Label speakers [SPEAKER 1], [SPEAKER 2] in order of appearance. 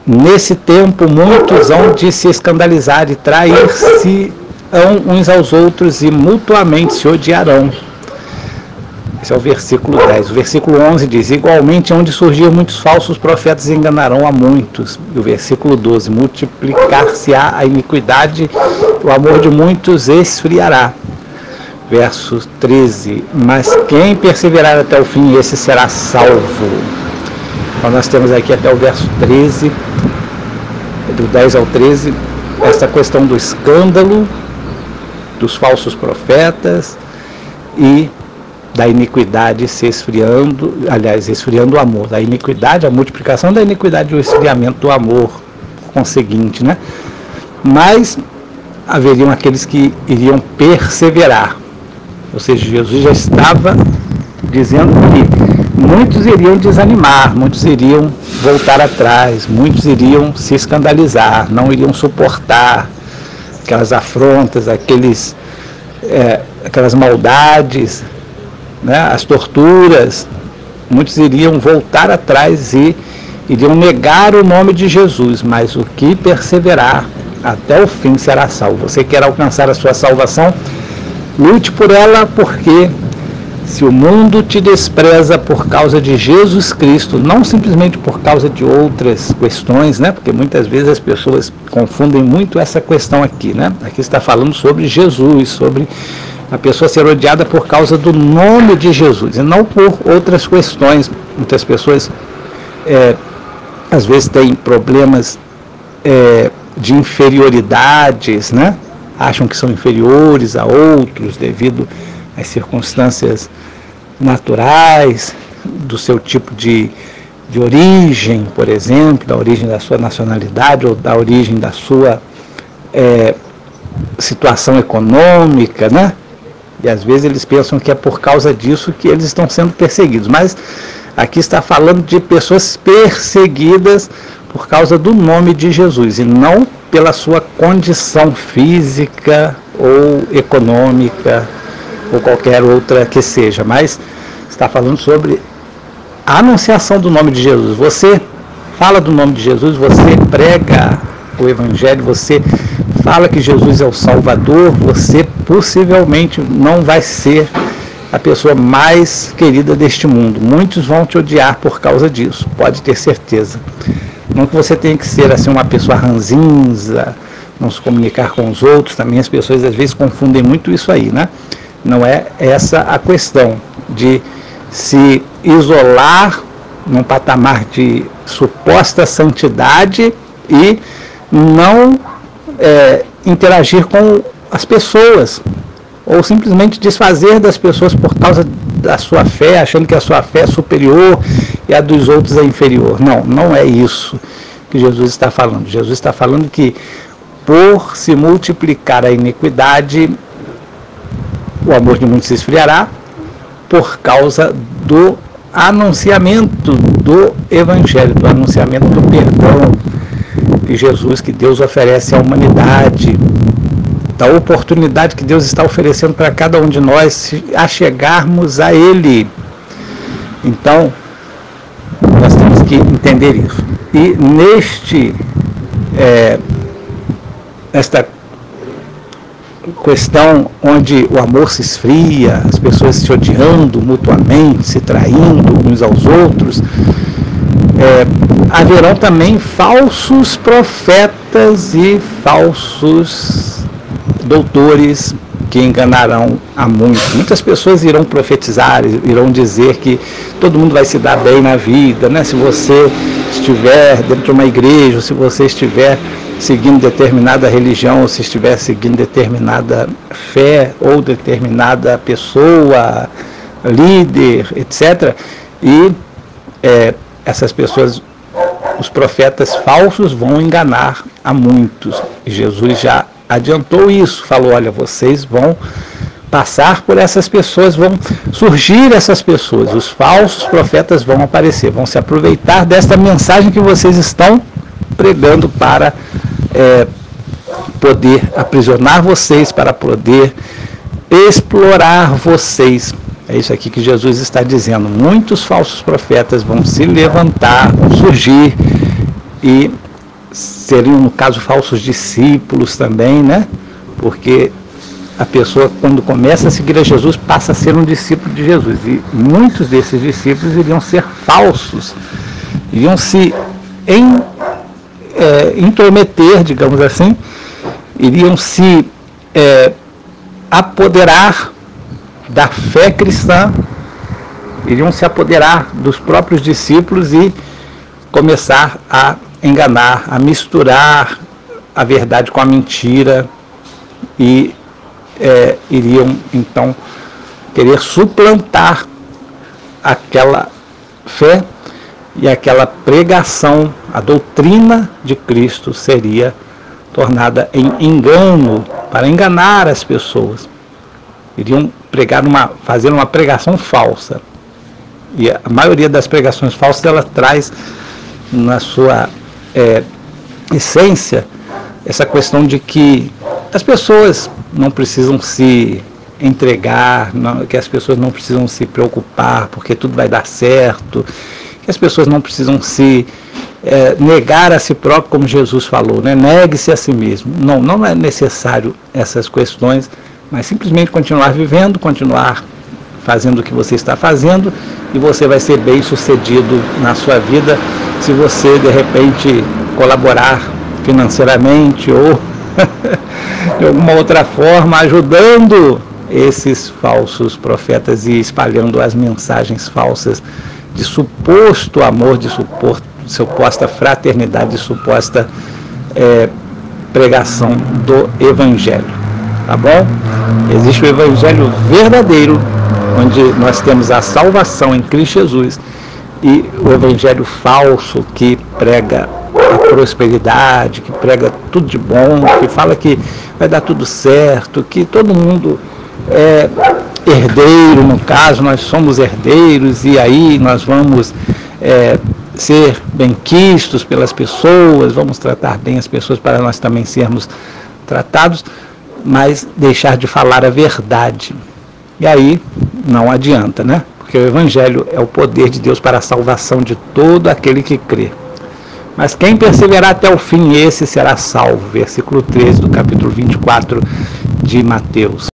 [SPEAKER 1] Nesse tempo muitos hão de se escandalizar e trair-se uns aos outros e mutuamente se odiarão. Esse é o versículo 10. O versículo 11 diz: igualmente hão de surgir muitos falsos profetas e enganarão a muitos. E o versículo 12: multiplicar-se-á a iniquidade, o amor de muitos esfriará. Verso 13: mas quem perseverar até o fim, esse será salvo. Então nós temos aqui até o verso 13, do 10 ao 13, essa questão do escândalo, dos falsos profetas e da iniquidade se esfriando, aliás, esfriando o amor, da iniquidade, a multiplicação da iniquidade e o esfriamento do amor conseguinte, né? Mas haveriam aqueles que iriam perseverar, ou seja, Jesus já estava dizendo que muitos iriam desanimar, muitos iriam voltar atrás, muitos iriam se escandalizar, não iriam suportar aquelas afrontas, aquelas maldades, né, as torturas. Muitos iriam voltar atrás e iriam negar o nome de Jesus, mas o que perseverar até o fim será salvo. Você quer alcançar a sua salvação? Lute por ela, porque se o mundo te despreza por causa de Jesus Cristo, não simplesmente por causa de outras questões, né? Porque muitas vezes as pessoas confundem muito essa questão aqui, né? Aqui está falando sobre Jesus, sobre a pessoa ser odiada por causa do nome de Jesus, e não por outras questões. Muitas pessoas, às vezes, têm problemas de inferioridades, né? Acham que são inferiores a outros devido às circunstâncias naturais, do seu tipo de origem, por exemplo, da origem da sua nacionalidade ou da origem da sua situação econômica, né? E às vezes eles pensam que é por causa disso que eles estão sendo perseguidos. Mas aqui está falando de pessoas perseguidas por causa do nome de Jesus, e não pela sua condição física ou econômica ou qualquer outra que seja, mas está falando sobre a anunciação do nome de Jesus. Você fala do nome de Jesus, você prega o Evangelho, você fala que Jesus é o Salvador, você possivelmente não vai ser a pessoa mais querida deste mundo. Muitos vão te odiar por causa disso, pode ter certeza. Não que você tenha que ser assim uma pessoa ranzinza, não se comunicar com os outros. Também as pessoas às vezes confundem muito isso aí, né? Não é essa a questão de se isolar num patamar de suposta santidade e não interagir com as pessoas, ou simplesmente desfazer das pessoas por causa da sua fé, achando que a sua fé é superior e a dos outros é inferior. Não, não é isso que Jesus está falando. Jesus está falando que por se multiplicar a iniquidade, o amor de muitos se esfriará por causa do anunciamento do Evangelho, do anunciamento do perdão que Jesus, que Deus oferece à humanidade, da oportunidade que Deus está oferecendo para cada um de nós a chegarmos a Ele. Então, nós temos que entender isso. E nesta questão onde o amor se esfria, as pessoas se odiando mutuamente, se traindo uns aos outros, haverão também falsos profetas e falsos doutores que enganarão a muitos. Muitas pessoas irão profetizar, irão dizer que todo mundo vai se dar bem na vida, né? Se você estiver dentro de uma igreja, se você estiver seguindo determinada religião, ou se estiver seguindo determinada fé, ou determinada pessoa, líder, etc. E essas pessoas, os profetas falsos, vão enganar a muitos. E Jesus já adiantou isso, falou: olha, vocês vão passar por essas pessoas, vão surgir essas pessoas, os falsos profetas vão aparecer, vão se aproveitar desta mensagem que vocês estão pregando para poder aprisionar vocês, para poder explorar vocês. É isso aqui que Jesus está dizendo. Muitos falsos profetas vão se levantar, vão surgir, e seriam, no caso, falsos discípulos também, né? Porque a pessoa, quando começa a seguir a Jesus, passa a ser um discípulo de Jesus. E muitos desses discípulos iriam ser falsos, iriam se intrometer, digamos assim, iriam se apoderar da fé cristã, iriam se apoderar dos próprios discípulos e começar a enganar, a misturar a verdade com a mentira e iriam então querer suplantar aquela fé e aquela pregação, a doutrina de Cristo seria tornada em engano, para enganar as pessoas. Iriam fazer uma pregação falsa. E a maioria das pregações falsas, ela traz na sua essência essa questão de que as pessoas não precisam se entregar, que as pessoas não precisam se preocupar porque tudo vai dar certo, que as pessoas não precisam se negar a si próprio, como Jesus falou, né? Negue-se a si mesmo. Não é necessário essas questões, mas simplesmente continuar vivendo, continuar fazendo o que você está fazendo, e você vai ser bem sucedido na sua vida se você de repente colaborar financeiramente ou de alguma outra forma ajudando esses falsos profetas e espalhando as mensagens falsas de suposto amor, de suposta fraternidade, de suposta pregação do Evangelho. Tá bom? Existe o Evangelho verdadeiro, onde nós temos a salvação em Cristo Jesus, e o Evangelho falso que prega a prosperidade, que prega tudo de bom, que fala que vai dar tudo certo, que todo mundo é herdeiro, no caso, nós somos herdeiros, e aí nós vamos ser benquistos pelas pessoas, vamos tratar bem as pessoas para nós também sermos tratados, mas deixar de falar a verdade. E aí não adianta, né? Porque o Evangelho é o poder de Deus para a salvação de todo aquele que crê. Mas quem perseverar até o fim, esse será salvo. Versículo 13 do capítulo 24 de Mateus.